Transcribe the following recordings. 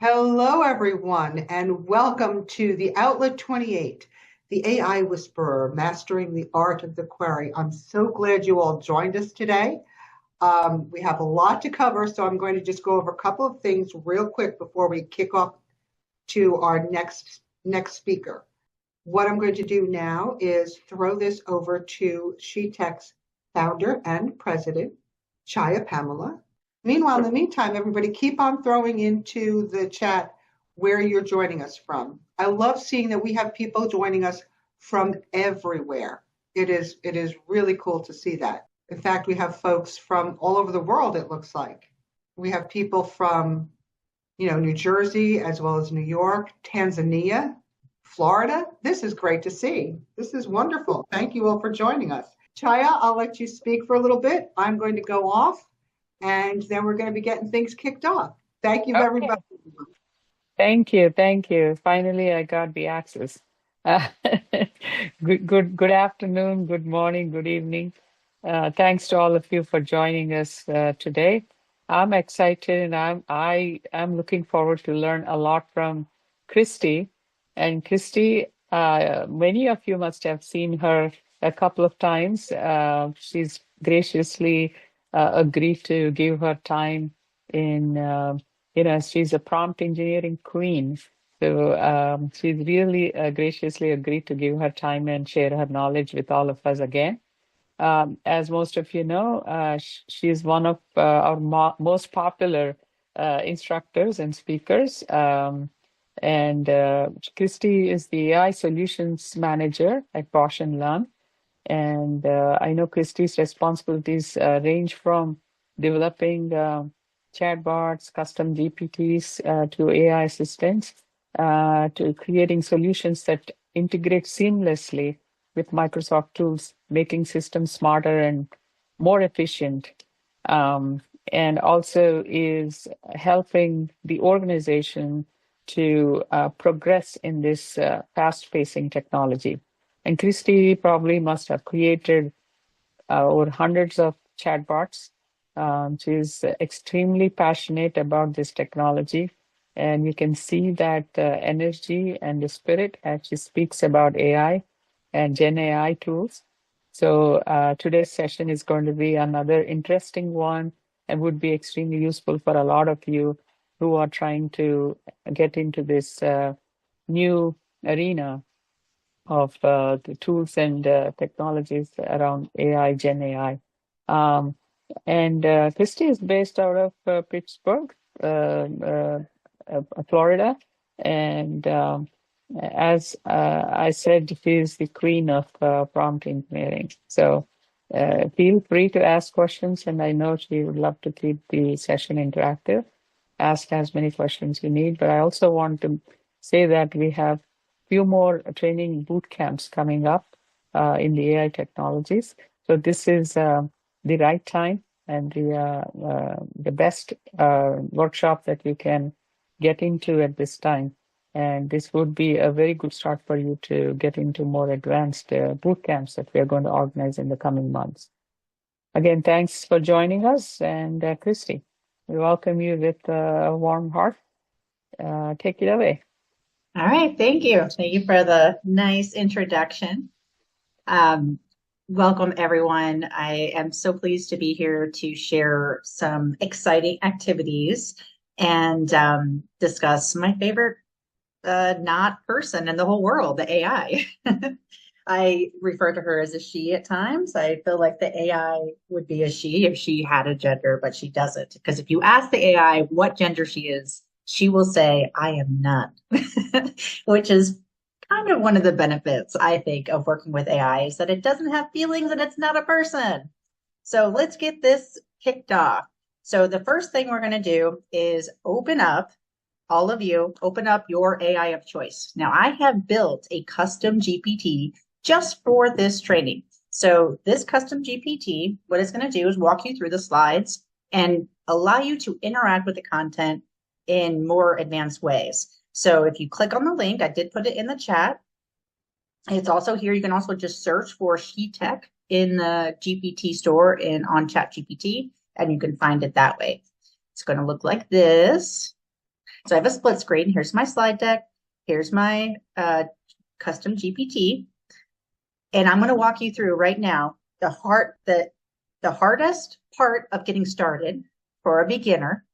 Hello, everyone, and welcome to the Outlet 28, the AI Whisperer, Mastering the Art of the Query. I'm so glad you all joined us today. We have a lot to cover, so I'm going to just go over a couple of things real quick before we kick off to our next speaker. What I'm going to do now is throw this over to SheTek's founder and president, Chaya Pamula. Meanwhile, in the meantime, everybody keep on throwing into the chat where you're joining us from. I love seeing that we have people joining us from everywhere. It is really cool to see that. In fact, we have folks from all over the world, it looks like. We have people from, New Jersey, as well as New York, Tanzania, Florida. This is great to see. This is wonderful. Thank you all for joining us. Chaya, I'll let you speak for a little bit. I'm going to go off, and then we're going to be getting things kicked off. Thank you, Okay. everybody. Thank you. Thank you. Finally, I got the access. Uh, good afternoon, good morning, good evening. Thanks to all of you for joining us today. I'm excited and I am looking forward to learn a lot from Chrysti. And Chrysti, many of you must have seen her a couple of times. She's graciously agreed to give her time in she's a prompt engineering queen. So she's really graciously agreed to give her time and share her knowledge with all of us again. As most of you know, she's one of our most popular instructors and speakers. And Chrysti is the AI Solutions Manager at Bausch and Lomb. And I know Chrysti's responsibilities range from developing chatbots, custom GPTs to AI assistants, to creating solutions that integrate seamlessly with Microsoft tools, making systems smarter and more efficient. And also is helping the organization to progress in this fast-pacing technology. And Chrysti probably must have created over hundreds of chatbots. She's extremely passionate about this technology. And you can see that energy and the spirit as she speaks about AI and Gen AI tools. So today's session is going to be another interesting one and would be extremely useful for a lot of you who are trying to get into this new arena of the tools and technologies around AI, Gen AI. And Chrysti is based out of Pittsburgh, Florida. And as I said, she is the queen of prompt engineering. So feel free to ask questions, and I know she would love to keep the session interactive. Ask as many questions you need, but I also want to say that we have few more training boot camps coming up in the AI technologies. So this is the right time and the best workshop that you can get into at this time. And this would be a very good start for you to get into more advanced boot camps that we are going to organize in the coming months. Again, thanks for joining us. And Chrysti, we welcome you with a warm heart. Take it away. All right, thank you. Thank you for the nice introduction. Welcome, everyone. I am so pleased to be here to share some exciting activities and discuss my favorite not person in the whole world, the AI. I refer to her as a she at times. I feel like the AI would be a she if she had a gender, but she doesn't. Because if you ask the AI what gender she is, she will say, I am none, which is kind of one of the benefits, I think, of working with AI is that it doesn't have feelings and it's not a person. So let's get this kicked off. So the first thing we're going to do is open up, all of you, open up your AI of choice. Now, I have built a custom GPT just for this training. So this custom GPT, what it's going to do is walk you through the slides and allow you to interact with the content in more advanced ways. So if you click on the link, I did put it in the chat. It's also here. You can also just search for SheTek in the GPT store and on ChatGPT, and you can find it that way. It's going to look like this. So I have a split screen. Here's my slide deck. Here's my custom GPT. And I'm going to walk you through right now the hardest part of getting started for a beginner,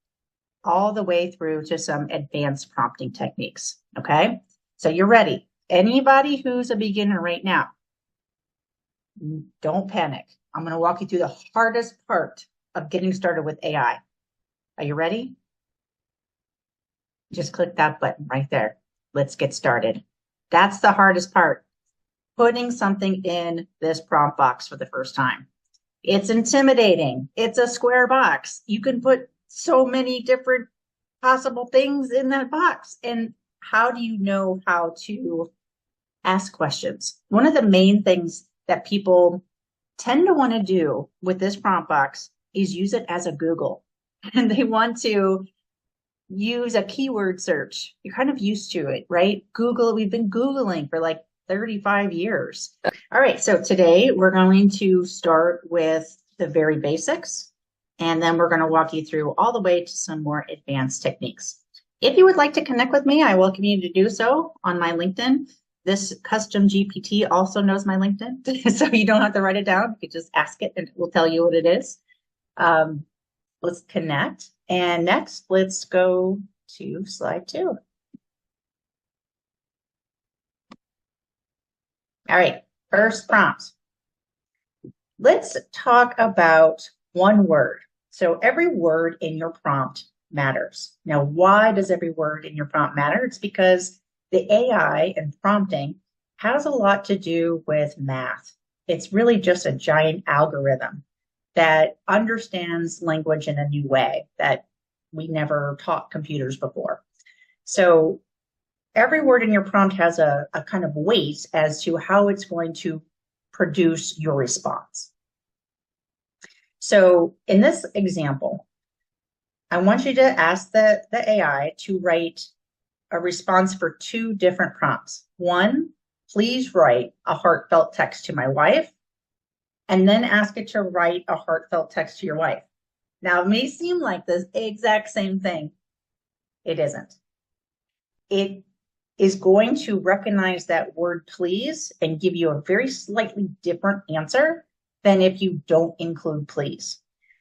all the way through to some advanced prompting techniques. Okay, so you're ready. Anybody who's a beginner right now, don't panic. I'm going to walk you through the hardest part of getting started with AI. Are you ready? Just click that button right there. Let's get started. That's the hardest part. Putting something in this prompt box for the first time. It's intimidating. It's a square box. You can put so many different possible things in that box. And how do you know how to ask questions? One of the main things that people tend to want to do with this prompt box is use it as a Google. And they want to use a keyword search. You're kind of used to it, right? Google, we've been Googling for like 35 years. All right, so today we're going to start with the very basics, and then we're going to walk you through all the way to some more advanced techniques. If you would like to connect with me, I welcome you to do so on my LinkedIn. This custom GPT also knows my LinkedIn, so you don't have to write it down. You can just ask it and it will tell you what it is. Let's connect. And next, let's go to slide 2. All right, first prompt. Let's talk about one word. So every word in your prompt matters. Now, why does every word in your prompt matter? It's because the AI and prompting has a lot to do with math. It's really just a giant algorithm that understands language in a new way that we never taught computers before. So every word in your prompt has a kind of weight as to how it's going to produce your response. So in this example, I want you to ask the AI to write a response for 2 different prompts. One, please write a heartfelt text to my wife, and then ask it to write a heartfelt text to your wife. Now, it may seem like the exact same thing. It isn't. It is going to recognize that word please and give you a very slightly different answer than if you don't include please.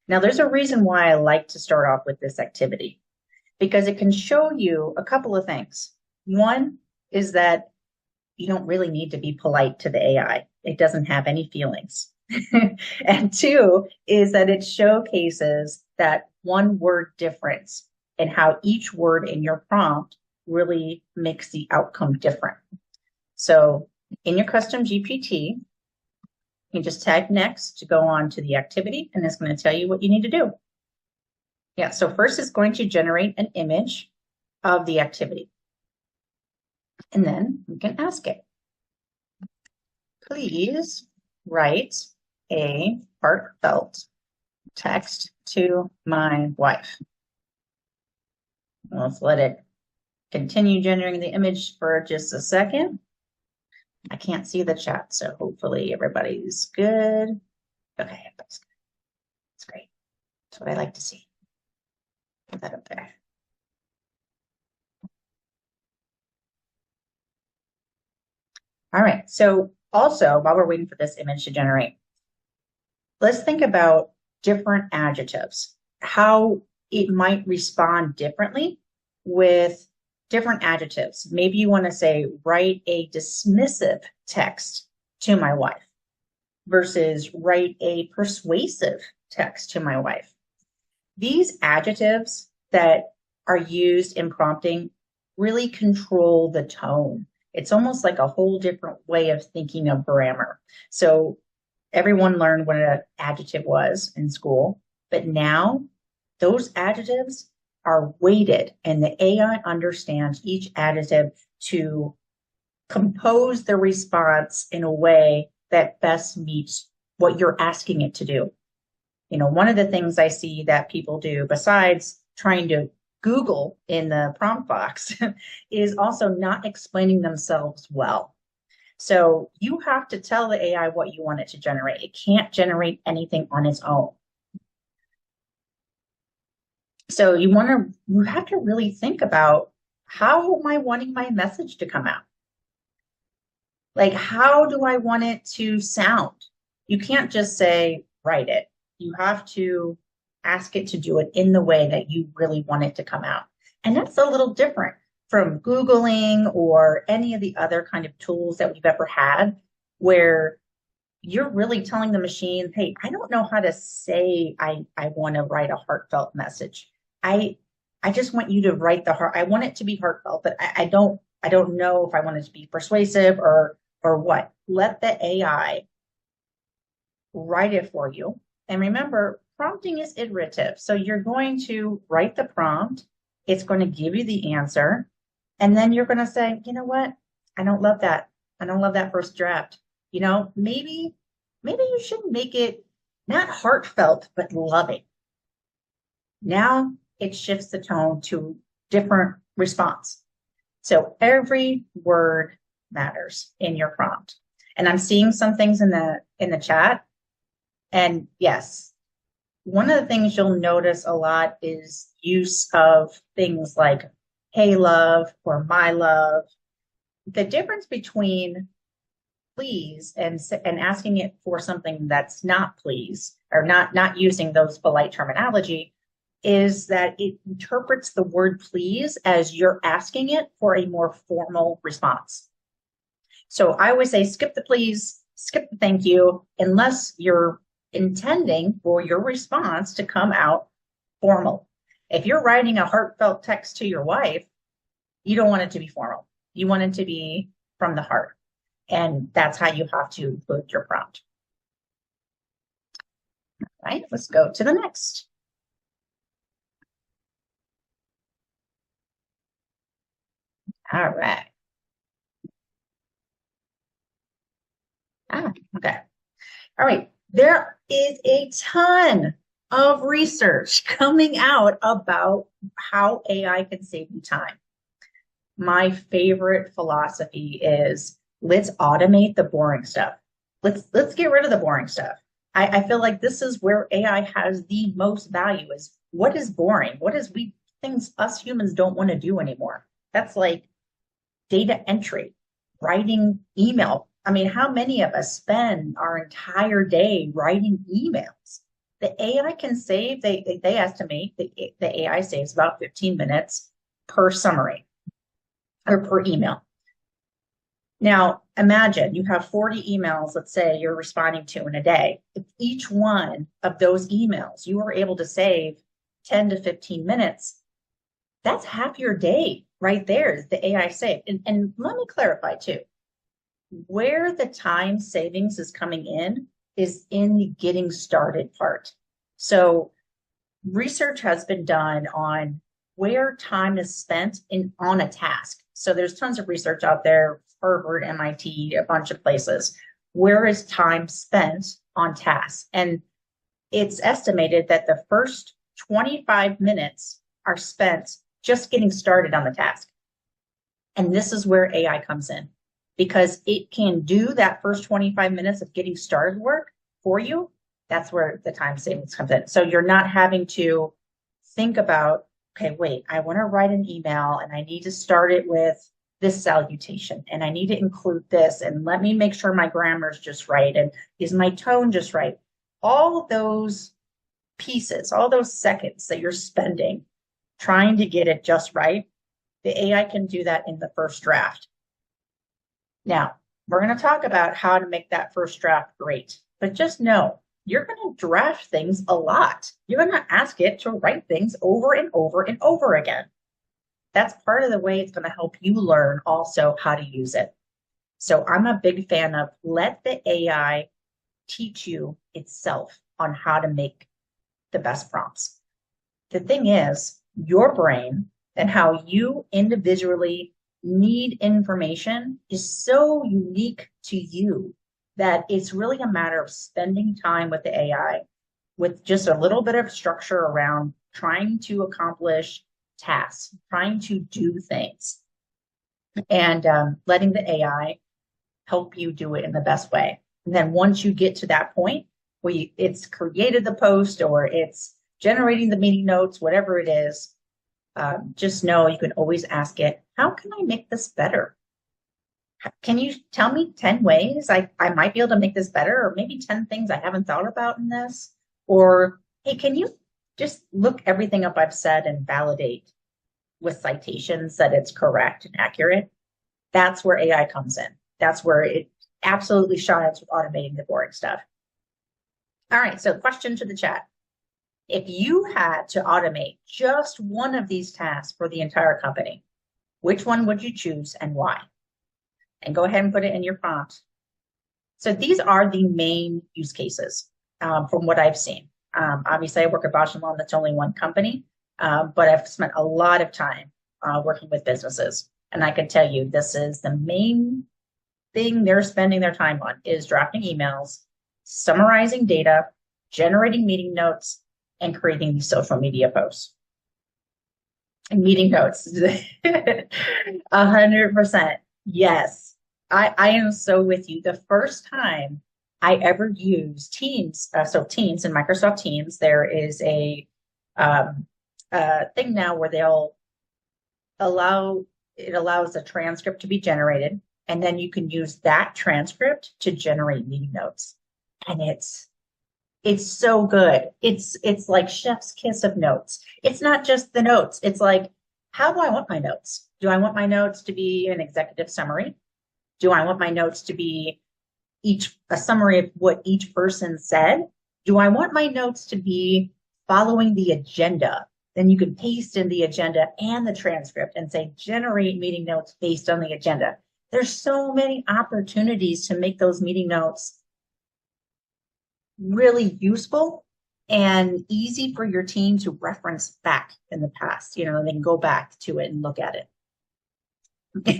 Now, there's a reason why I like to start off with this activity, because it can show you a couple of things. One is that you don't really need to be polite to the AI. It doesn't have any feelings. And 2 is that it showcases that one word difference and how each word in your prompt really makes the outcome different. So in your custom GPT, you can just tag next to go on to the activity, and it's going to tell you what you need to do. Yeah, so first it's going to generate an image of the activity. And then you can ask it, please write a heartfelt text to my wife. Let's let it continue generating the image for just a second. I can't see the chat, so hopefully everybody's good. Okay, that's good. That's great. That's what I like to see. Put that up there. All right, so also, while we're waiting for this image to generate, let's think about different adjectives, how it might respond differently with different adjectives. Maybe you want to say, write a dismissive text to my wife versus write a persuasive text to my wife. These adjectives that are used in prompting really control the tone. It's almost like a whole different way of thinking of grammar. So everyone learned what an adjective was in school, but now those adjectives are weighted, and the AI understands each adjective to compose the response in a way that best meets what you're asking it to do. You know, one of the things I see that people do besides trying to Google in the prompt box is also not explaining themselves well. So you have to tell the AI what you want it to generate. It can't generate anything on its own. So you have to really think about, how am I wanting my message to come out? Like, how do I want it to sound? You can't just say, write it. You have to ask it to do it in the way that you really want it to come out. And that's a little different from Googling or any of the other kind of tools that we've ever had, where you're really telling the machine, hey, I don't know how to say I want to write a heartfelt message. I just want you to write the heart. I want it to be heartfelt, but I don't know if I want it to be persuasive or what. Let the AI write it for you. And remember, prompting is iterative. So you're going to write the prompt. It's going to give you the answer. And then you're going to say, you know what? I don't love that. I don't love that first draft. You know, maybe you should make it not heartfelt, but loving. Now it shifts the tone to different response. So every word matters in your prompt. And I'm seeing some things in the chat. And yes, one of the things you'll notice a lot is use of things like, hey, love, or my love. The difference between please and asking it for something that's not please, or not using those polite terminology, is that it interprets the word please as you're asking it for a more formal response. So I always say, skip the please, skip the thank you, unless you're intending for your response to come out formal. If you're writing a heartfelt text to your wife, you don't want it to be formal. You want it to be from the heart. And that's how you have to include your prompt. All right, let's go to the next. All right. Okay. All right. There is a ton of research coming out about how AI can save you time. My favorite philosophy is, let's automate the boring stuff. Let's get rid of the boring stuff. I feel like this is where AI has the most value, is what is boring? What is things us humans don't want to do anymore? That's like data entry, writing email. I mean, how many of us spend our entire day writing emails? The AI can save, they estimate the AI saves about 15 minutes per summary or per email. Now, imagine you have 40 emails, let's say you're responding to in a day. If each one of those emails you were able to save 10 to 15 minutes, that's half your day right there, the AI saved. And let me clarify too, where the time savings is coming in is in the getting started part. So research has been done on where time is spent on a task. So there's tons of research out there, Harvard, MIT, a bunch of places. Where is time spent on tasks? And it's estimated that the first 25 minutes are spent just getting started on the task. And this is where AI comes in, because it can do that first 25 minutes of getting started work for you. That's where the time savings comes in. So you're not having to think about, okay, wait, I want to write an email and I need to start it with this salutation and I need to include this, and let me make sure my grammar is just right, and is my tone just right? All those pieces, all those seconds that you're spending trying to get it just right, the AI can do that in the first draft. Now, we're going to talk about how to make that first draft great, but just know you're going to draft things a lot. You're going to ask it to write things over and over and over again. That's part of the way it's going to help you learn also how to use it. So I'm a big fan of let the AI teach you itself on how to make the best prompts. The thing is, your brain and how you individually need information is so unique to you that it's really a matter of spending time with the AI with just a little bit of structure around trying to accomplish tasks, trying to do things, and letting the AI help you do it in the best way. And then once you get to that point where it's created the post or it's generating the meeting notes, whatever it is, just know you can always ask it, how can I make this better? Can you tell me 10 ways I might be able to make this better, or maybe 10 things I haven't thought about in this? Or, hey, can you just look everything up I've said and validate with citations that it's correct and accurate? That's where AI comes in. That's where it absolutely shines with automating the boring stuff. All right, so question to the chat. If you had to automate just one of these tasks for the entire company, which one would you choose and why? And go ahead and put it in your prompt. So these are the main use cases from what I've seen. Obviously, I work at Bausch and Lomb. That's only one company, but I've spent a lot of time working with businesses. And I can tell you, this is the main thing they're spending their time on is drafting emails, summarizing data, generating meeting notes, and creating these social media posts. And meeting notes, 100%. Yes, I am so with you. The first time I ever used Teams, so Teams in Microsoft Teams, there is a thing now where it allows a transcript to be generated, and then you can use that transcript to generate meeting notes. And it's so good. It's like chef's kiss of notes. It's not just the notes. It's like, how do I want my notes? Do I want my notes to be an executive summary? Do I want my notes to be a summary of what each person said? Do I want my notes to be following the agenda? Then you can paste in the agenda and the transcript and say, generate meeting notes based on the agenda. There's so many opportunities to make those meeting notes really useful and easy for your team to reference back in the past. They can go back to it and look at it.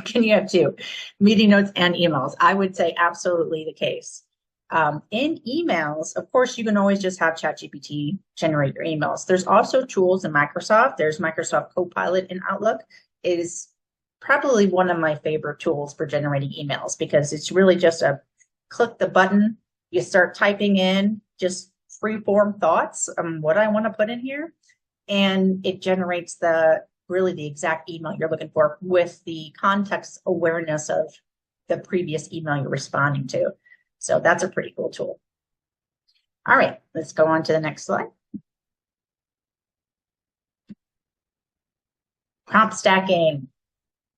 Can you have two meeting notes and emails? I would say absolutely the case. In emails, of course, you can always just have ChatGPT generate your emails. There's also tools in Microsoft. There's Microsoft Copilot in Outlook. It is probably one of my favorite tools for generating emails because it's really just a click the button. You start typing in just free-form thoughts on what I want to put in here, and it generates really the exact email you're looking for with the context awareness of the previous email you're responding to. So that's a pretty cool tool. All right, let's go on to the next slide. Prompt stacking.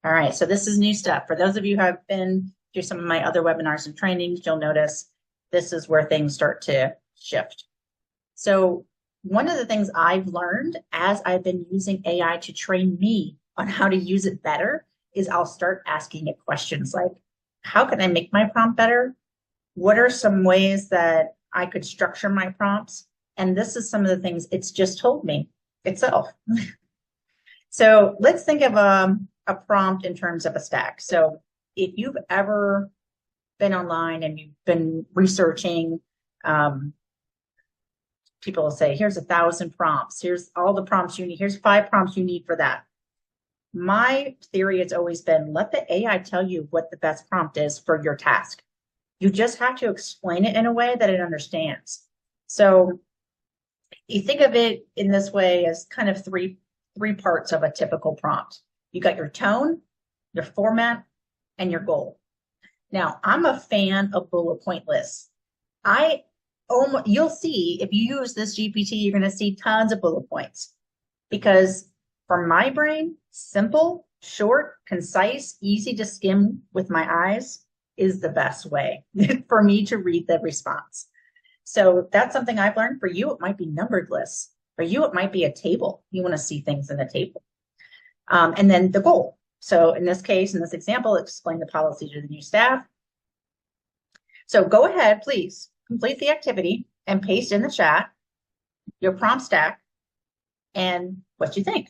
All right, so this is new stuff. For those of you who have been through some of my other webinars and trainings, you'll notice this is where things start to shift. So one of the things I've learned as I've been using AI to train me on how to use it better is I'll start asking it questions like, how can I make my prompt better? What are some ways that I could structure my prompts? And this is some of the things it's just told me itself. So let's think of a prompt in terms of a stack. So if you've ever been online and you've been researching, people will say, here's 1,000 prompts. Here's all the prompts you need. Here's 5 prompts you need for that. My theory has always been, let the AI tell you what the best prompt is for your task. You just have to explain it in a way that it understands. So you think of it in this way as kind of three parts of a typical prompt. You got your tone, your format, and your goal. Now, I'm a fan of bullet point lists. You'll see if you use this GPT, you're going to see tons of bullet points because for my brain, simple, short, concise, easy to skim with my eyes is the best way for me to read the response. So that's something I've learned. For you, it might be numbered lists. For you, it might be a table. You want to see things in a table. And then the goal. So in this case, in this example, explain the policy to the new staff. So go ahead, please complete the activity and paste in the chat your prompt stack and what you think.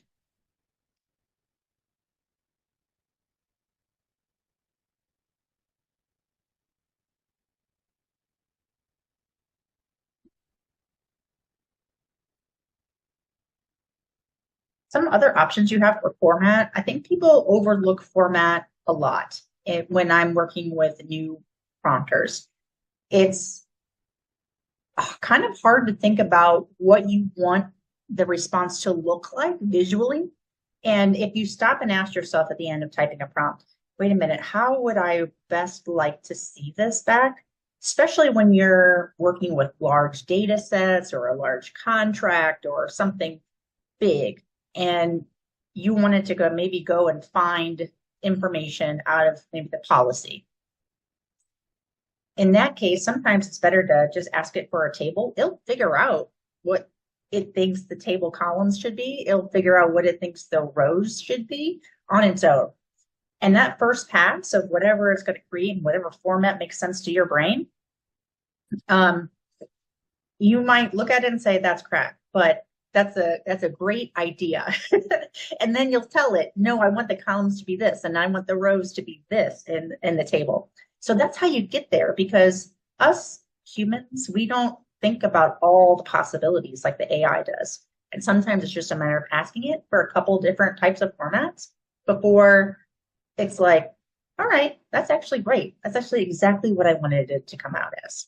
Some other options you have for format. I think people overlook format a lot when I'm working with new prompters. It's kind of hard to think about what you want the response to look like visually. And if you stop and ask yourself at the end of typing a prompt, wait a minute, how would I best like to see this back? Especially when you're working with large data sets or a large contract or something big, and you wanted to go and find information out of maybe the policy. In that case, sometimes it's better to just ask it for a table. It'll figure out what it thinks the table columns should be. It'll figure out what it thinks the rows should be on its own. And that first pass of whatever it's going to create in whatever format makes sense to your brain, you might look at it and say, that's crap, but that's a great idea. And then you'll tell it, no, I want the columns to be this, and I want the rows to be this in the table. So that's how you get there, because us humans, we don't think about all the possibilities like the AI does. And sometimes it's just a matter of asking it for a couple different types of formats before it's like, all right, that's actually great. That's actually exactly what I wanted it to come out as.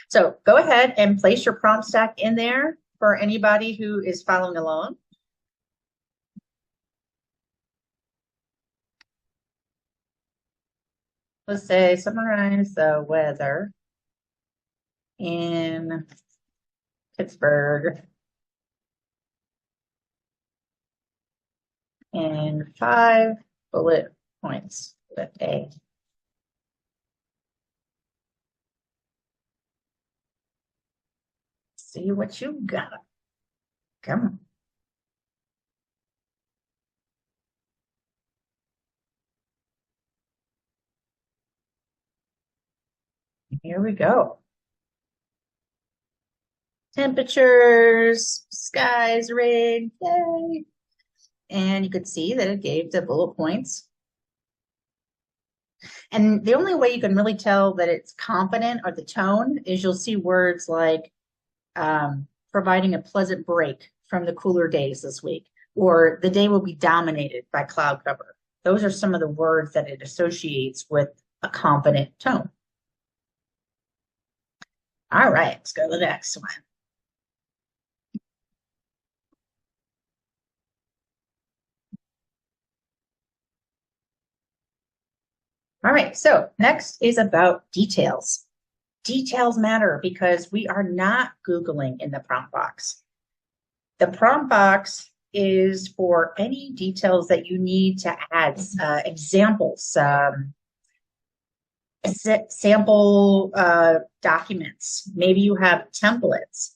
So go ahead and place your prompt stack in there for anybody who is following along. Let's say summarize the weather in Pittsburgh in 5 bullet points with A. See what you got. Come on. Here we go. Temperatures, skies, rain, yay. And you could see that it gave the bullet points. And the only way you can really tell that it's confident or the tone is you'll see words like providing a pleasant break from the cooler days this week, or the day will be dominated by cloud cover. Those are some of the words that it associates with a confident tone. All right, let's go to the next one. All right, so next is about details. Details matter because we are not Googling in the prompt box. The prompt box is for any details that you need to add, examples, sample documents. Maybe you have templates.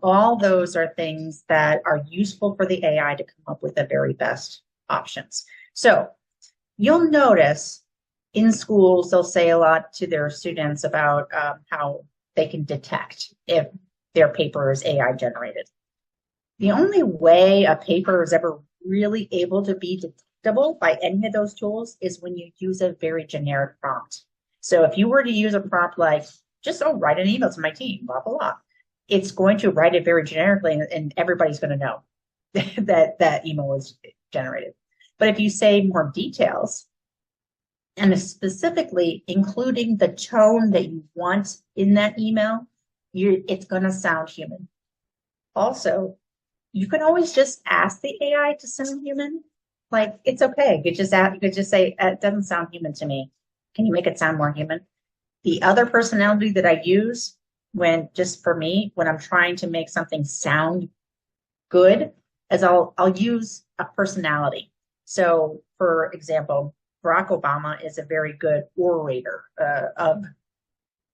All those are things that are useful for the AI to come up with the very best options. So you'll notice in schools, they'll say a lot to their students about how they can detect if their paper is AI generated. The only way a paper is ever really able to be detectable by any of those tools is when you use a very generic prompt. So if you were to use a prompt like, just write an email to my team, blah, blah, blah, it's going to write it very generically, and everybody's going to know that that email was generated. But if you say more details, and specifically including the tone that you want in that email, it's going to sound human. Also, you can always just ask the AI to sound human. Like, it's okay. You could just say, it doesn't sound human to me. Can you make it sound more human? The other personality that I use when I'm trying to make something sound good is I'll use a personality. So for example, Barack Obama is a very good orator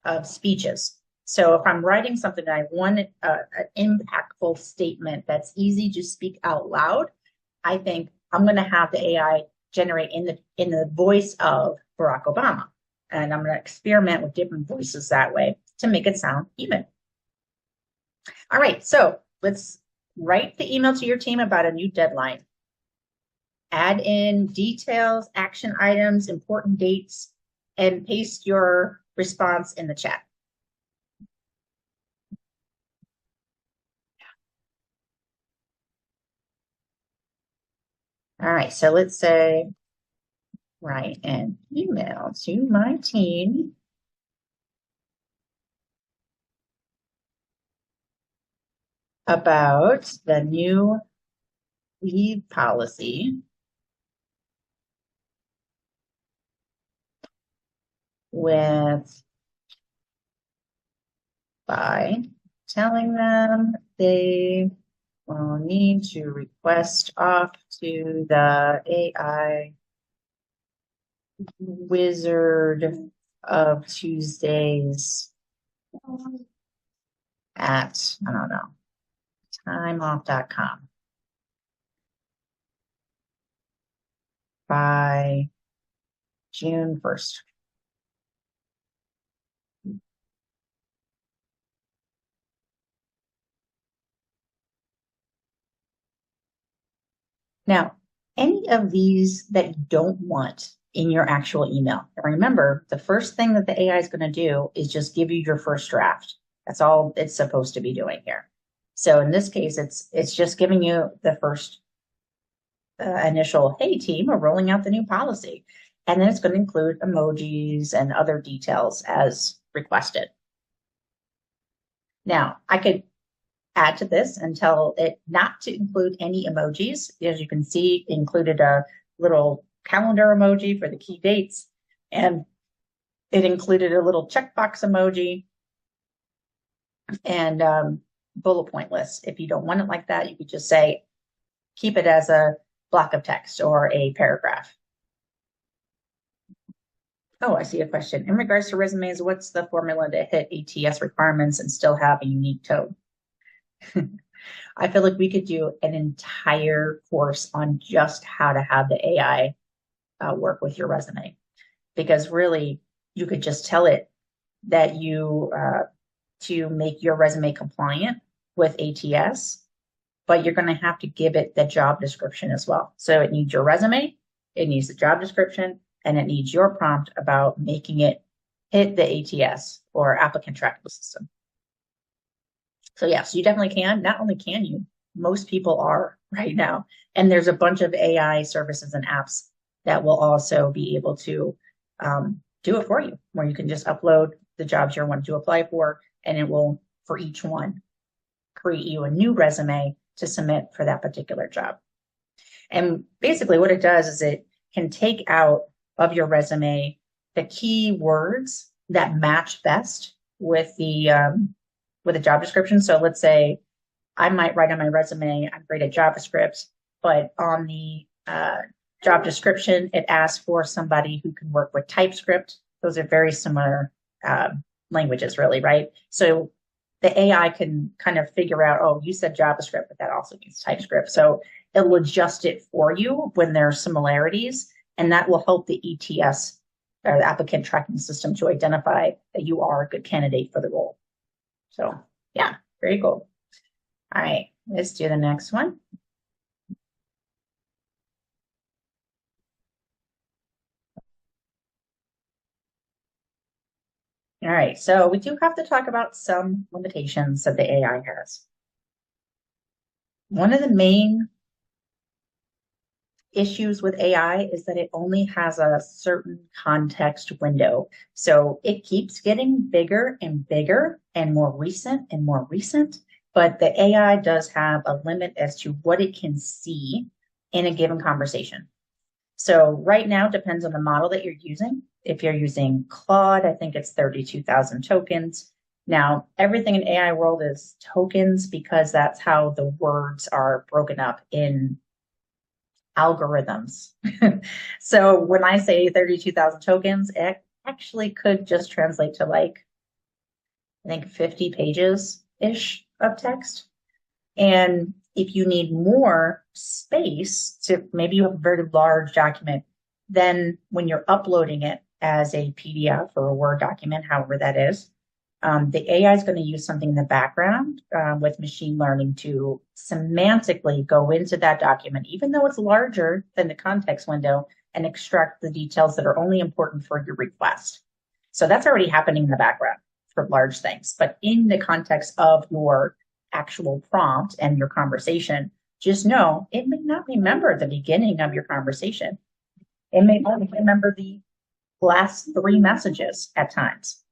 of speeches. So if I'm writing something that I want an impactful statement that's easy to speak out loud, I think I'm going to have the AI generate in the voice of Barack Obama. And I'm going to experiment with different voices that way to make it sound even. All right, so let's write the email to your team about a new deadline. Add in details, action items, important dates, and paste your response in the chat. All right, so let's say, write an email to my team about the new leave policy by telling them they will need to request off to the AI Wizard of Tuesdays at, I don't know, timeoff.com by June 1st. Now, any of these that you don't want in your actual email, remember, the first thing that the AI is going to do is just give you your first draft. That's all it's supposed to be doing here. So in this case, it's just giving you the first initial, hey team, we're rolling out the new policy. And then it's going to include emojis and other details as requested. Now, I could add to this and tell it not to include any emojis. As you can see, it included a little calendar emoji for the key dates, and it included a little checkbox emoji and bullet point list. If you don't want it like that, you could just say, keep it as a block of text or a paragraph. Oh, I see a question. In regards to resumes, what's the formula to hit ATS requirements and still have a unique tone? I feel like we could do an entire course on just how to have the AI work with your resume, because really you could just tell it that you to make your resume compliant with ATS, but you're going to have to give it the job description as well. So it needs your resume, it needs the job description, and it needs your prompt about making it hit the ATS or applicant tracking system. So yes, you definitely can. Not only can you, most people are right now. And there's a bunch of AI services and apps that will also be able to do it for you, where you can just upload the jobs you want to apply for, and it will, for each one, create you a new resume to submit for that particular job. And basically what it does is it can take out of your resume the key words that match best with the job description. So let's say I might write on my resume, I'm great at JavaScript, but on the job description, it asks for somebody who can work with TypeScript. Those are very similar languages, really, right? So the AI can kind of figure out, oh, you said JavaScript, but that also means TypeScript. So it will adjust it for you when there are similarities, and that will help the ETS, or the applicant tracking system, to identify that you are a good candidate for the role. So yeah, very cool. All right, let's do the next one. All right, so we do have to talk about some limitations that the AI has. One of the main issues with AI is that it only has a certain context window. So it keeps getting bigger and bigger and more recent, but the AI does have a limit as to what it can see in a given conversation. So right now, it depends on the model that you're using. If you're using Claude, I think it's 32,000 tokens. Now, everything in AI world is tokens because that's how the words are broken up in algorithms. So when I say 32,000 tokens, it actually could just translate to like, I think 50 pages-ish of text. And if you need more space to, maybe you have a very large document, then when you're uploading it as a PDF or a Word document, however that is, the AI is going to use something in the background with machine learning to semantically go into that document, even though it's larger than the context window, and extract the details that are only important for your request. So that's already happening in the background for large things. But in the context of your actual prompt and your conversation, just know it may not remember the beginning of your conversation. It may only remember the last 3 messages at times.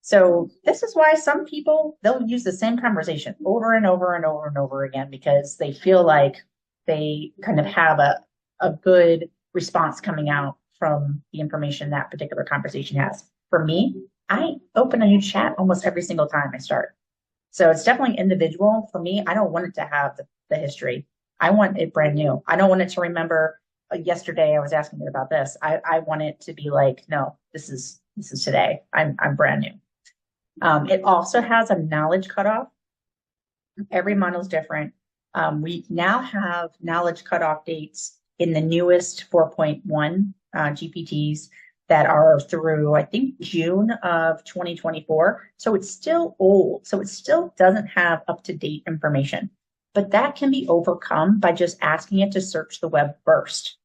So this is why some people, they'll use the same conversation over and over and over and over again because they feel like they kind of have a good response coming out from the information that particular conversation has. For me, I open a new chat almost every single time I start. So it's definitely individual. For me, I don't want it to have the history. I want it brand new. I don't want it to remember yesterday I was asking it about this. I want it to be like, no, this is today. I'm brand new. It also has a knowledge cutoff. Every model is different. We now have knowledge cutoff dates in the newest 4.1 GPTs that are through, I think, June of 2024. So it's still old. So it still doesn't have up-to-date information. But that can be overcome by just asking it to search the web first.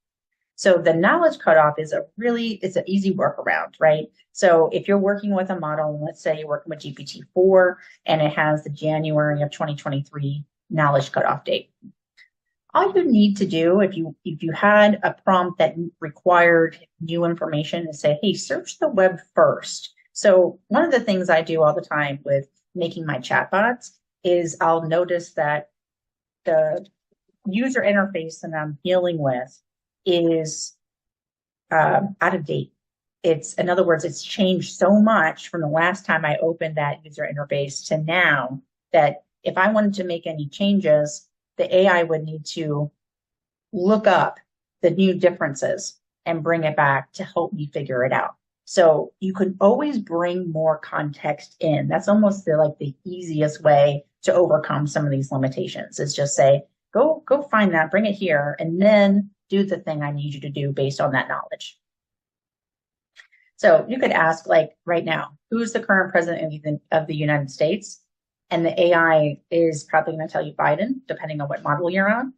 So the knowledge cutoff is it's an easy workaround, right? So if you're working with a model, let's say you're working with GPT-4 and it has the January of 2023 knowledge cutoff date. All you need to do if you had a prompt that required new information is say, hey, search the web first. So one of the things I do all the time with making my chatbots is I'll notice that the user interface that I'm dealing with is out of date. In other words, it's changed so much from the last time I opened that user interface to now that if I wanted to make any changes, the AI would need to look up the new differences and bring it back to help me figure it out. So you can always bring more context in. That's almost the easiest way to overcome some of these limitations is just say, go find that, bring it here, and then do the thing I need you to do based on that knowledge. So you could ask, like right now, who's the current president of the United States? And the AI is probably going to tell you Biden, depending on what model you're on.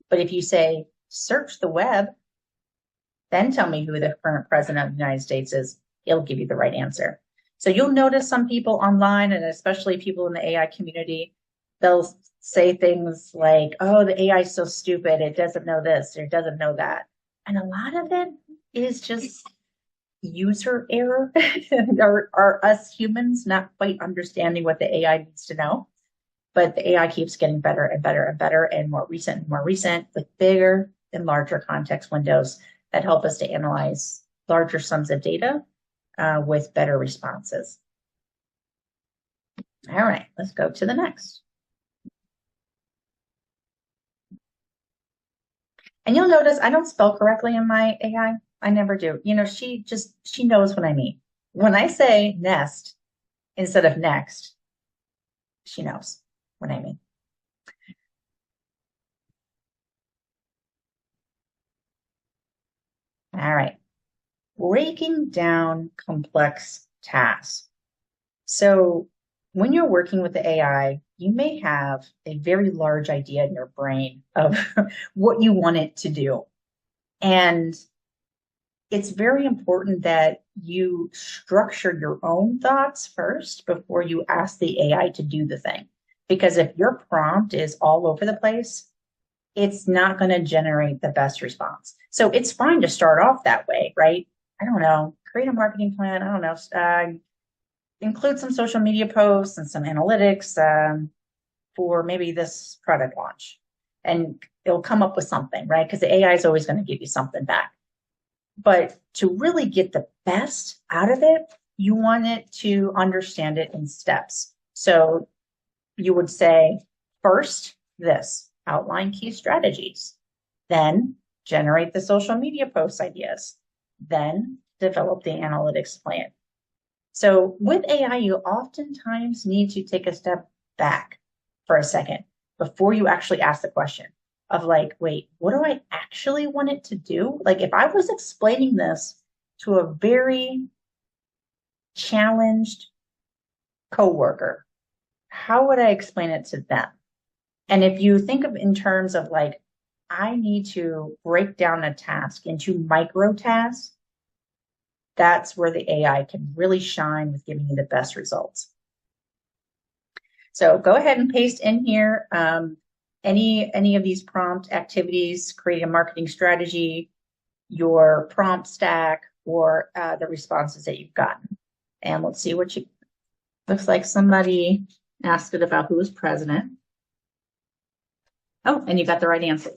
But if you say, search the web, then tell me who the current president of the United States is, it'll give you the right answer. So you'll notice some people online, and especially people in the AI community, they'll say things like, oh, the AI is so stupid, it doesn't know this, or it doesn't know that. And a lot of it is just user error, or us humans not quite understanding what the AI needs to know. But the AI keeps getting better and better and better and more recent with bigger and larger context windows that help us to analyze larger sums of data with better responses. All right, let's go to the next. And you'll notice I don't spell correctly in my AI. I never do. You know, she knows what I mean. When I say nest instead of next, she knows what I mean. All right. Breaking down complex tasks. So when you're working with the AI, you may have a very large idea in your brain of what you want it to do. And it's very important that you structure your own thoughts first before you ask the AI to do the thing. Because if your prompt is all over the place, it's not going to generate the best response. So it's fine to start off that way, right? I don't know, create a marketing plan. I don't know, include some social media posts and some analytics for maybe this product launch. And it'll come up with something, right? Because the AI is always going to give you something back. But to really get the best out of it, you want it to understand it in steps. So you would say, first, this, outline key strategies, then generate the social media post ideas, then develop the analytics plan. So with AI, you oftentimes need to take a step back for a second before you actually ask the question of like, wait, what do I actually want it to do? Like if I was explaining this to a very challenged coworker, how would I explain it to them? And if you think of in terms of like, I need to break down a task into micro tasks, that's where the AI can really shine with giving you the best results. So go ahead and paste in here any of these prompt activities, create a marketing strategy, your prompt stack, or the responses that you've gotten. And let's see what you Looks like somebody asked it about who was president. Oh, and you got the right answer.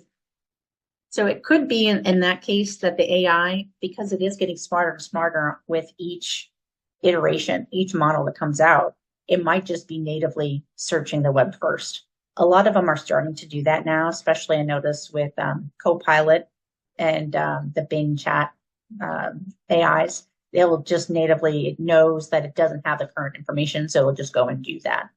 So it could be in that case that the AI, because it is getting smarter and smarter with each iteration, each model that comes out, it might just be natively searching the web first. A lot of them are starting to do that now, especially I noticed with Copilot and the Bing chat AIs. It will just natively, it knows that it doesn't have the current information, so it'll just go and do that.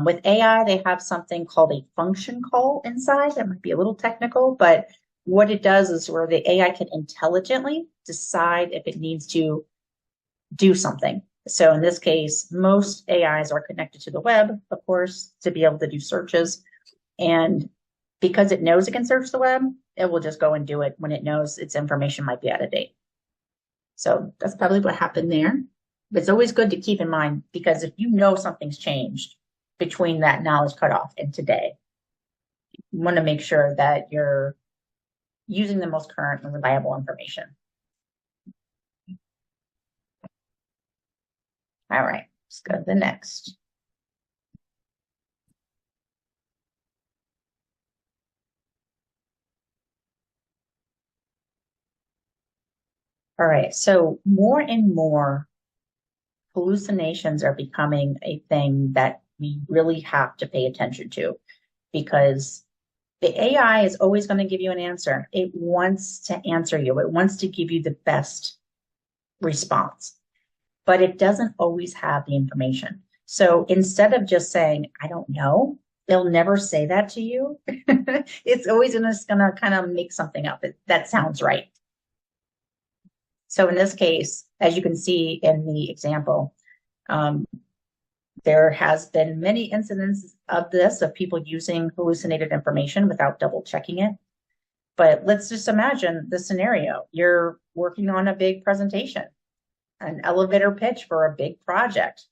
With AI, they have something called a function call inside. That might be a little technical, but what it does is where the AI can intelligently decide if it needs to do something. So in this case, most AIs are connected to the web, of course, to be able to do searches. And because it knows it can search the web, it will just go and do it when it knows its information might be out of date. So that's probably what happened there. But it's always good to keep in mind, because if you know something's changed between that knowledge cutoff and today, you want to make sure that you're using the most current and reliable information. All right, let's go to the next. All right, so more and more hallucinations are becoming a thing that we really have to pay attention to, because the AI is always going to give you an answer. It wants to answer you. It wants to give you the best response, but it doesn't always have the information. So instead of just saying, I don't know, they'll never say that to you. It's always just going to kind of make something up that sounds right. So in this case, as you can see in the example, there has been many incidents of this, of people using hallucinated information without double checking it. But let's just imagine the scenario. You're working on a big presentation, an elevator pitch for a big project.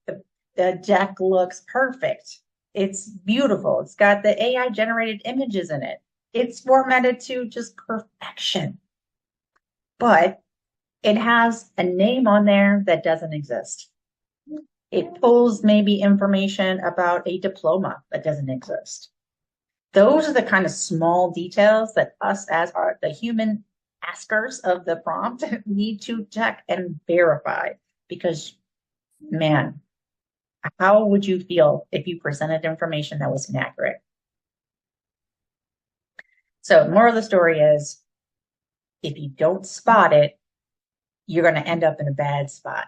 The deck looks perfect. It's beautiful. It's got the AI generated images in it. It's formatted to just perfection. But it has a name on there that doesn't exist. It pulls maybe information about a diploma that doesn't exist. Those are the kind of small details that us as the human askers of the prompt need to check and verify, because, man, how would you feel if you presented information that was inaccurate? So the moral of the story is, if you don't spot it, you're going to end up in a bad spot.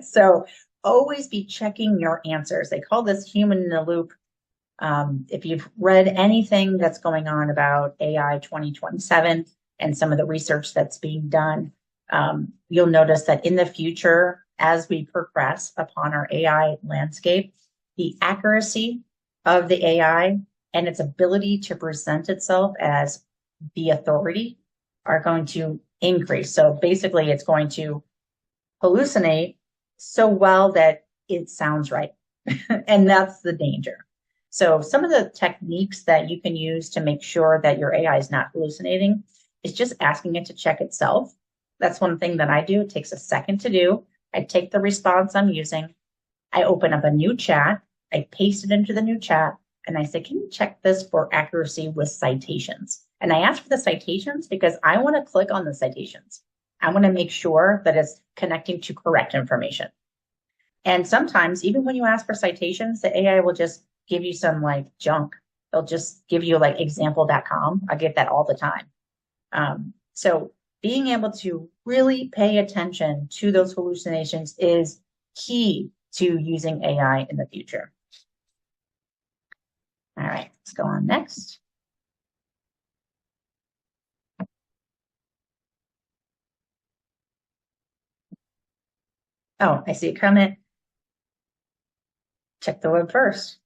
So always be checking your answers. They call this human in the loop. If you've read anything that's going on about AI 2027 and some of the research that's being done, you'll notice that in the future, as we progress upon our AI landscape, the accuracy of the AI and its ability to present itself as the authority are going to increase. So basically, it's going to hallucinate so well that it sounds right. And that's the danger. So some of the techniques that you can use to make sure that your AI is not hallucinating is just asking it to check itself. That's one thing that I do. It takes a second to do. I take the response I'm using. I open up a new chat. I paste it into the new chat. And I say, can you check this for accuracy with citations? And I ask for the citations because I want to click on the citations. I want to make sure that it's connecting to correct information. And sometimes, even when you ask for citations, the AI will just give you some like junk. They'll just give you like example.com. I get that all the time. So being able to really pay attention to those hallucinations is key to using AI in the future. All right, let's go on next. Oh, I see a comment. Check the web first.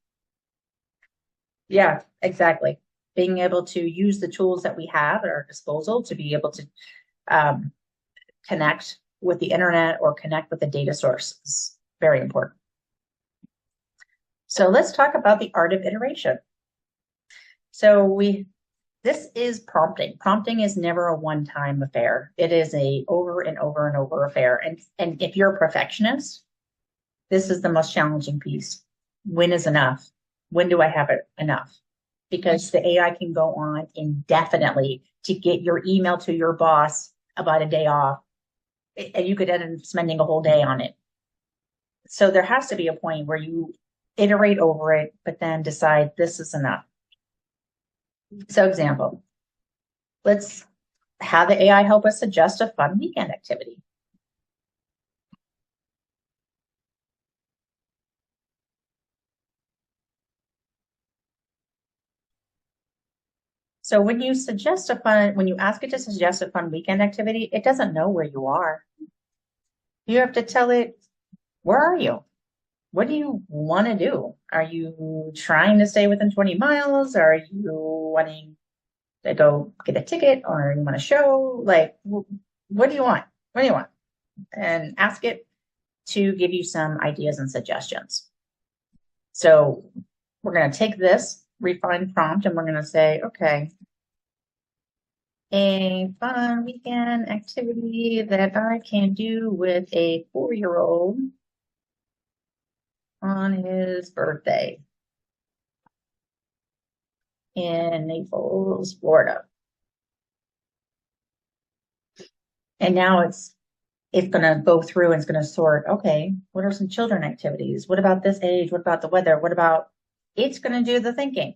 Yeah, exactly. Being able to use the tools that we have at our disposal to be able to connect with the internet or connect with the data source is very important. So let's talk about the art of iteration. So this is prompting. Prompting is never a one-time affair. It is a over and over and over affair. And if you're a perfectionist, this is the most challenging piece. When is enough? When do I have it enough? Because the AI can go on indefinitely to get your email to your boss about a day off. And you could end up spending a whole day on it. So there has to be a point where you iterate over it, but then decide this is enough. So example, let's have the AI help us suggest a fun weekend activity. So when you ask it to suggest a fun weekend activity, it doesn't know where you are. You have to tell it, where are you? What do you want to do? Are you trying to stay within 20 miles? Are you wanting to go get a ticket, or you want a show? Like, what do you want? What do you want? And ask it to give you some ideas and suggestions. So we're going to take this refined prompt and we're going to say, okay, a fun weekend activity that I can do with a 4-year-old on his birthday in Naples, Florida. And now it's going to go through and it's going to sort, okay, what are some children activities? What about this age? What about the weather? What about, it's going to do the thinking.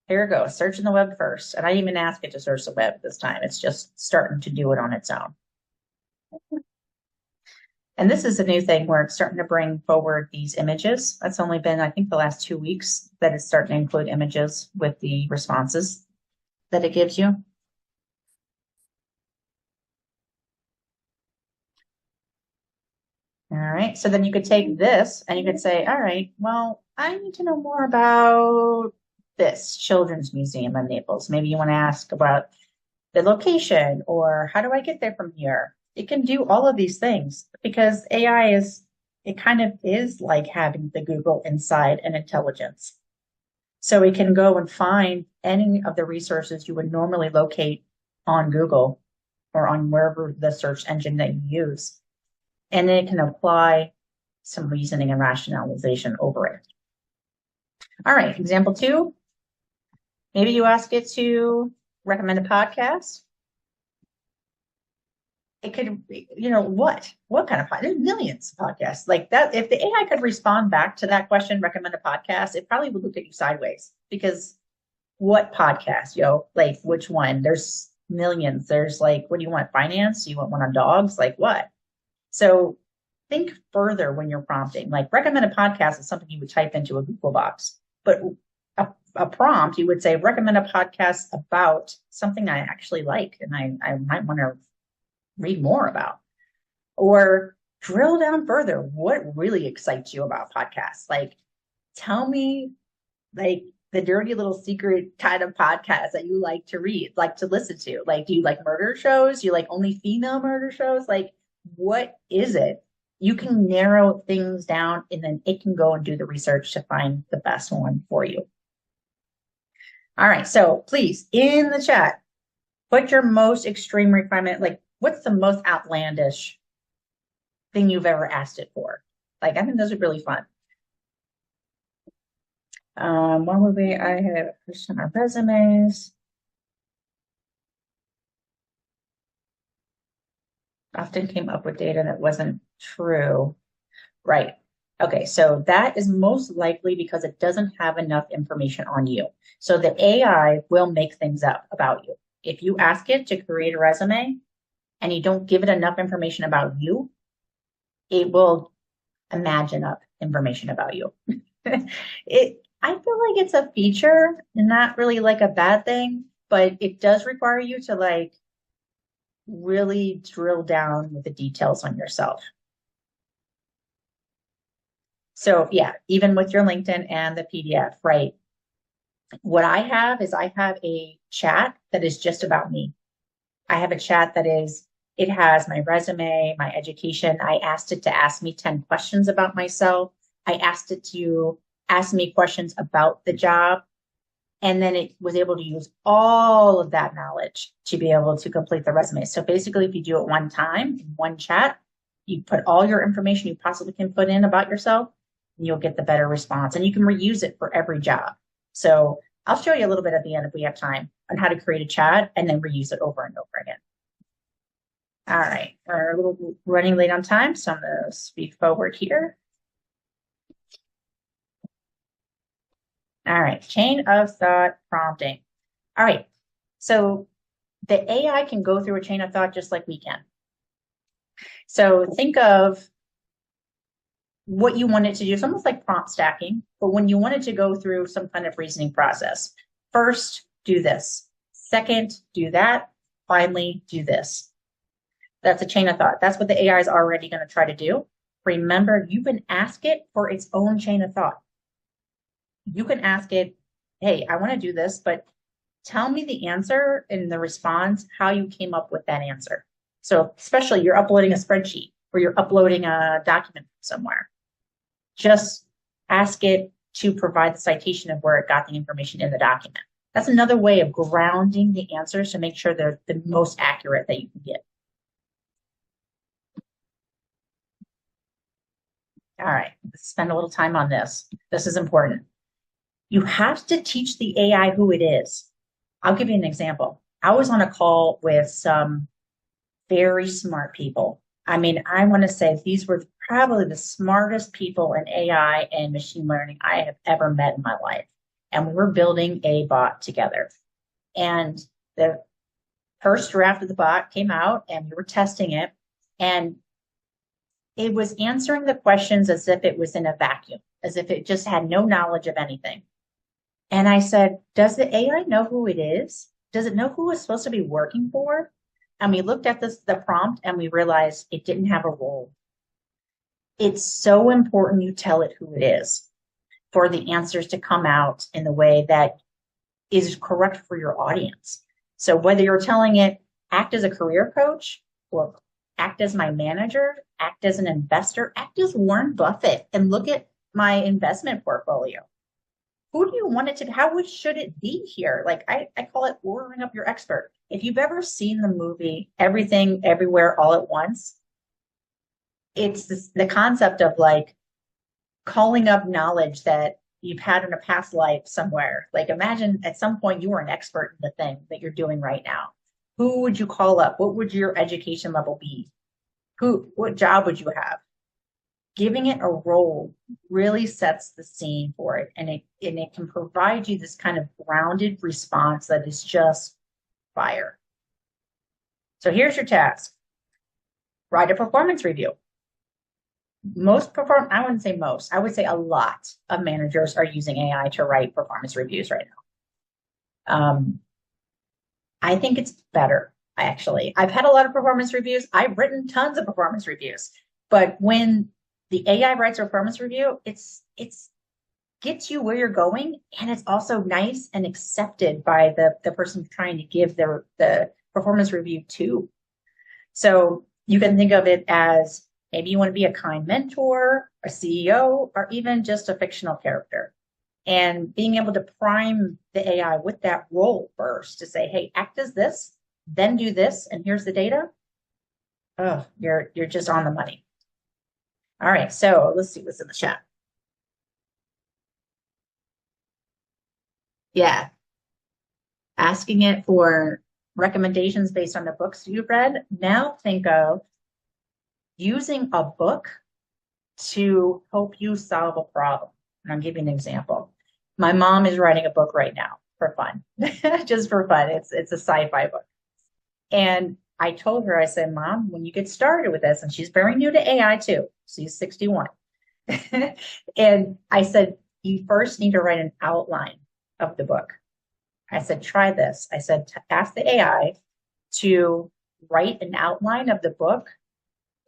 Here it goes, search in the web first. And I didn't even ask it to search the web this time. It's just starting to do it on its own. And this is a new thing where it's starting to bring forward these images. That's only been, I think, the last 2 weeks that it's starting to include images with the responses that it gives you. All right, so then you could take this and you could say, all right, well, I need to know more about this children's museum in Naples. Maybe you want to ask about the location or how do I get there from here? It can do all of these things because AI it kind of is like having the Google inside an intelligence. So it can go and find any of the resources you would normally locate on Google or on wherever the search engine that you use. And then it can apply some reasoning and rationalization over it. All right, example 2. Maybe you ask it to recommend a podcast. It could, what kind of podcast? There's millions of podcasts like that. If the AI could respond back to that question, recommend a podcast, it probably would look at you sideways because what podcast, like which one? There's millions. There's like, what do you want? Finance? You want one on dogs? Like what? So think further when you're prompting. Like recommend a podcast is something you would type into a Google box, but a prompt, you would say, recommend a podcast about something I actually like and I might want to read more about. Or drill down further. What really excites you about podcasts? Like, tell me, like, the dirty little secret kind of podcast that you like to read, like to listen to. Like, do you like murder shows? Do you like only female murder shows? Like, what is it? You can narrow things down and then it can go and do the research to find the best one for you. All right, so please, in the chat, put your most extreme requirement, like what's the most outlandish thing you've ever asked it for? Like, I think those are really fun. One would be, I have a question on resumes. Often came up with data that wasn't true. Right. Okay, so that is most likely because it doesn't have enough information on you. So the AI will make things up about you. If you ask it to create a resume and you don't give it enough information about you, it will imagine up information about you. I feel like it's a feature, not really like a bad thing, but it does require you to like really drill down with the details on yourself. So yeah, even with your LinkedIn and the PDF, right? What I have is I have a chat that is just about me. I have a chat that it has my resume, my education. I asked it to ask me 10 questions about myself. I asked it to ask me questions about the job. And then it was able to use all of that knowledge to be able to complete the resume. So basically, if you do it one time in one chat, You put all your information you possibly can put in about yourself, and you'll get the better response. And you can reuse it for every job. So I'll show you a little bit at the end if we have time on how to create a chat and then reuse it over and over again. All right, we're a little running late on time, so I'm going to speed forward here. All right, chain of thought prompting. All right, so the AI can go through a chain of thought just like we can. So think of what you want it to do. It's almost like prompt stacking, but when you want it to go through some kind of reasoning process. First, do this. Second, do that. Finally, do this. That's a chain of thought. That's what the AI is already going to try to do. Remember, you can ask it for its own chain of thought. You can ask it, hey, I want to do this, but tell me the answer and the response, how you came up with that answer. So especially you're uploading a spreadsheet or you're uploading a document somewhere. Just ask it to provide the citation of where it got the information in the document. That's another way of grounding the answers to make sure they're the most accurate that you can get. All right, let's spend a little time on this. This is important. You have to teach the AI who it is. I'll give you an example. I was on a call with some very smart people. I mean, I want to say these were probably the smartest people in AI and machine learning I have ever met in my life. And we were building a bot together. And the first draft of the bot came out and we were testing it. And it was answering the questions as if it was in a vacuum, as if it just had no knowledge of anything. And I said, does the AI know who it is? Does it know who it's supposed to be working for? And we looked at the prompt and we realized it didn't have a role. It's so important you tell it who it is for the answers to come out in the way that is correct for your audience. So whether you're telling it, act as a career coach or act as my manager, act as an investor, act as Warren Buffett and look at my investment portfolio. Who do you want it to, how should it be here? Like I call it ordering up your expert. If you've ever seen the movie Everything, Everywhere, All at Once, it's the concept of like calling up knowledge that you've had in a past life somewhere. Like imagine at some point you were an expert in the thing that you're doing right now. Who would you call up? What would your education level be? What job would you have? Giving it a role really sets the scene for it, and it can provide you this kind of grounded response that is just fire. So here's your task. Write a performance review. I wouldn't say most, I would say a lot of managers are using AI to write performance reviews right now. I think it's better, actually. I've had a lot of performance reviews. I've written tons of performance reviews, but when the AI writes a performance review, it's gets you where you're going, and it's also nice and accepted by the person trying to give the performance review to. So you can think of it as maybe you want to be a kind mentor, a CEO, or even just a fictional character. And being able to prime the AI with that role first to say, hey, act as this, then do this, and here's the data. Oh, you're just on the money. All right, so let's see what's in the chat. Yeah. Asking it for recommendations based on the books you've read. Now think of using a book to help you solve a problem. And I'll give you an example. My mom is writing a book right now for fun, just for fun. It's a sci-fi book. And I told her, I said, Mom, when you get started with this, and she's very new to AI too, she's 61. And I said, you first need to write an outline of the book. I said, try this. I said, ask the AI to write an outline of the book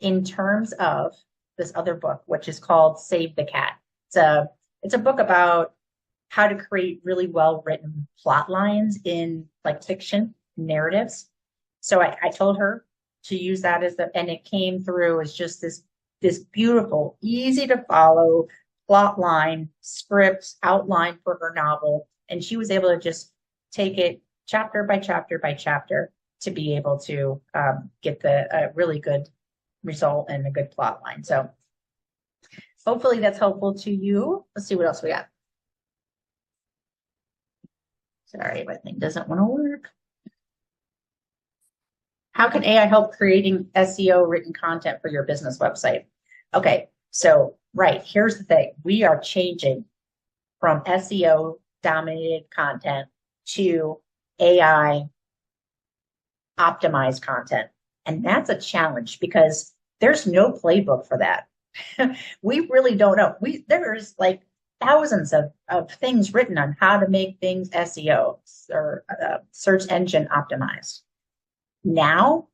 in terms of this other book, which is called Save the Cat. It's a book about how to create really well-written plot lines in like fiction narratives. So I told her to use that and it came through as just this beautiful, easy to follow plot line script outline for her novel. And she was able to just take it chapter by chapter by chapter to be able to get the really good result in a good plot line. So hopefully that's helpful to you. Let's see what else we got. Sorry, my thing doesn't want to work. How can AI help creating SEO written content for your business website? Okay, so here's the thing. We are changing from SEO dominated content to AI optimized content. And that's a challenge because there's no playbook for that. We really don't know. There's like thousands of things written on how to make things SEO or search engine optimized. Now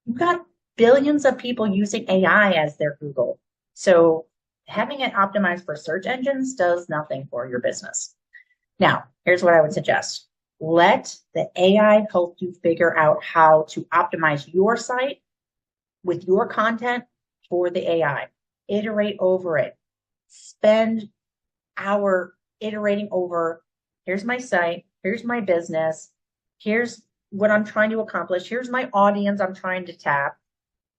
you've got billions of people using AI as their Google. So having it optimized for search engines does nothing for your business. Now, here's what I would suggest. Let the AI help you figure out how to optimize your site with your content for the AI. Iterate over it. Spend hour iterating over, here's my site, here's my business, here's what I'm trying to accomplish, here's my audience I'm trying to tap.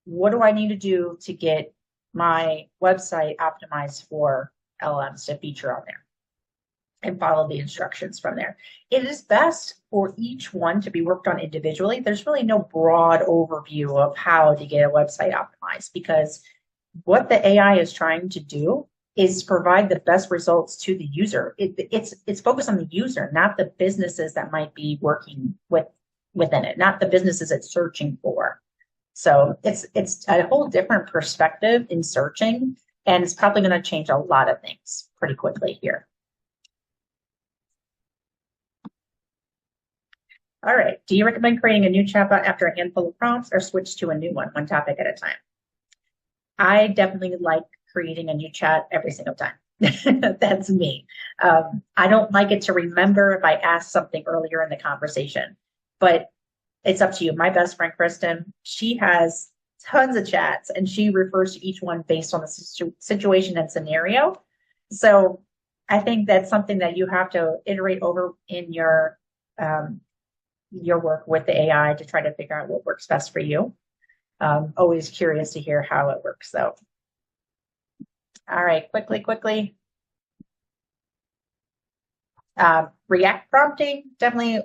What do I need to do to get my website optimized for LLMs to feature on there? And follow the instructions from there. It is best for each one to be worked on individually. There's really no broad overview of how to get a website optimized because what the AI is trying to do is provide the best results to the user. It's focused on the user, not the businesses that might be working within it, not the businesses it's searching for. So it's a whole different perspective in searching, and it's probably going to change a lot of things pretty quickly here. All right. Do you recommend creating a new chatbot after a handful of prompts or switch to a new one topic at a time? I definitely like creating a new chat every single time. That's me. I don't like it to remember if I asked something earlier in the conversation, but it's up to you. My best friend, Kristen, she has tons of chats and she refers to each one based on the situation and scenario. So I think that's something that you have to iterate over in your work with the AI to try to figure out what works best for you. Always curious to hear how it works though. All right, quickly. React prompting, definitely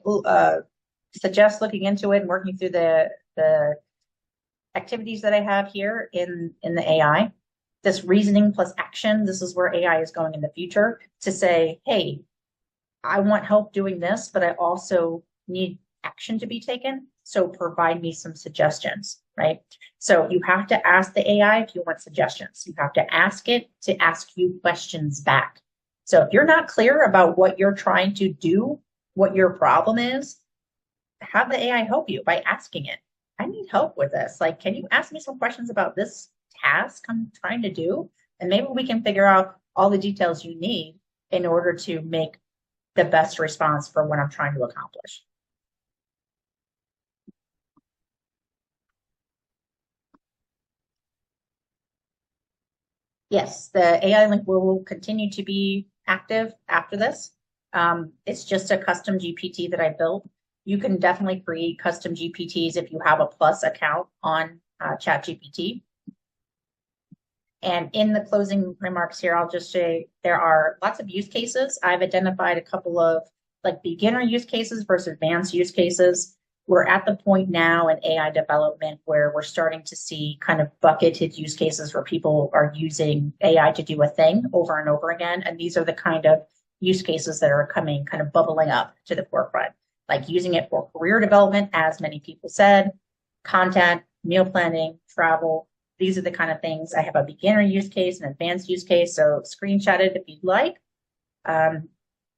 suggest looking into it and working through the activities that I have here in the AI. This reasoning plus action, this is where AI is going in the future to say, hey, I want help doing this, but I also need action to be taken. So provide me some suggestions, right? So you have to ask the AI if you want suggestions. You have to ask it to ask you questions back. So if you're not clear about what you're trying to do, what your problem is, have the AI help you by asking it. I need help with this. Like, can you ask me some questions about this task I'm trying to do? And maybe we can figure out all the details you need in order to make the best response for what I'm trying to accomplish. Yes, the AI link will continue to be active after this. It's just a custom GPT that I built. You can definitely create custom GPTs if you have a Plus account on ChatGPT. And in the closing remarks here, I'll just say there are lots of use cases. I've identified a couple of like beginner use cases versus advanced use cases. We're at the point now in AI development where we're starting to see kind of bucketed use cases where people are using AI to do a thing over and over again. And these are the kind of use cases that are coming, kind of bubbling up to the forefront, like using it for career development, as many people said, content, meal planning, travel. These are the kind of things. I have a beginner use case, an advanced use case, so screenshot it if you'd like.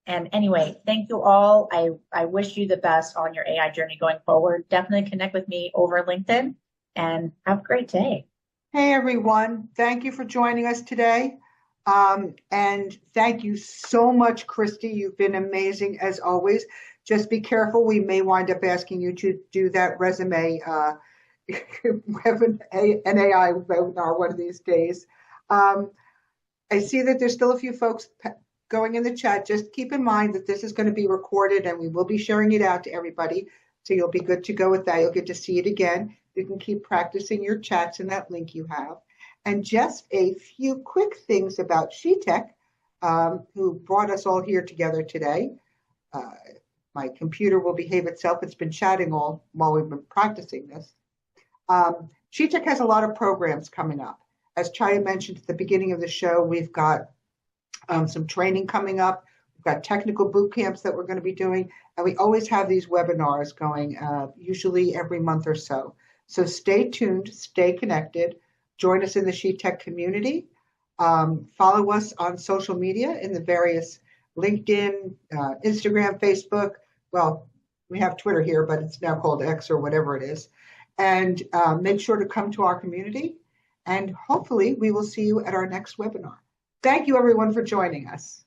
And anyway, thank you all. I wish you the best on your AI journey going forward. Definitely connect with me over LinkedIn and have a great day. Hey, everyone. Thank you for joining us today. And thank you so much, Chrysti. You've been amazing as always. Just be careful. We may wind up asking you to do that resume an AI webinar one of these days. I see that there's still a few folks going in the chat. Just keep in mind that this is going to be recorded and we will be sharing it out to everybody. So you'll be good to go with that. You'll get to see it again. You can keep practicing your chats in that link you have. And just a few quick things about SheTek, who brought us all here together today. My computer will behave itself. It's been chatting all while we've been practicing this. SheTek has a lot of programs coming up. As Chaya mentioned at the beginning of the show, we've got some training coming up. We've got technical boot camps that we're going to be doing, and we always have these webinars going, usually every month or so. So stay tuned, stay connected, join us in the SheTek community, follow us on social media in the various LinkedIn, Instagram, Facebook. Well, we have Twitter here, but it's now called X or whatever it is. And make sure to come to our community, and hopefully we will see you at our next webinar. Thank you, everyone, for joining us.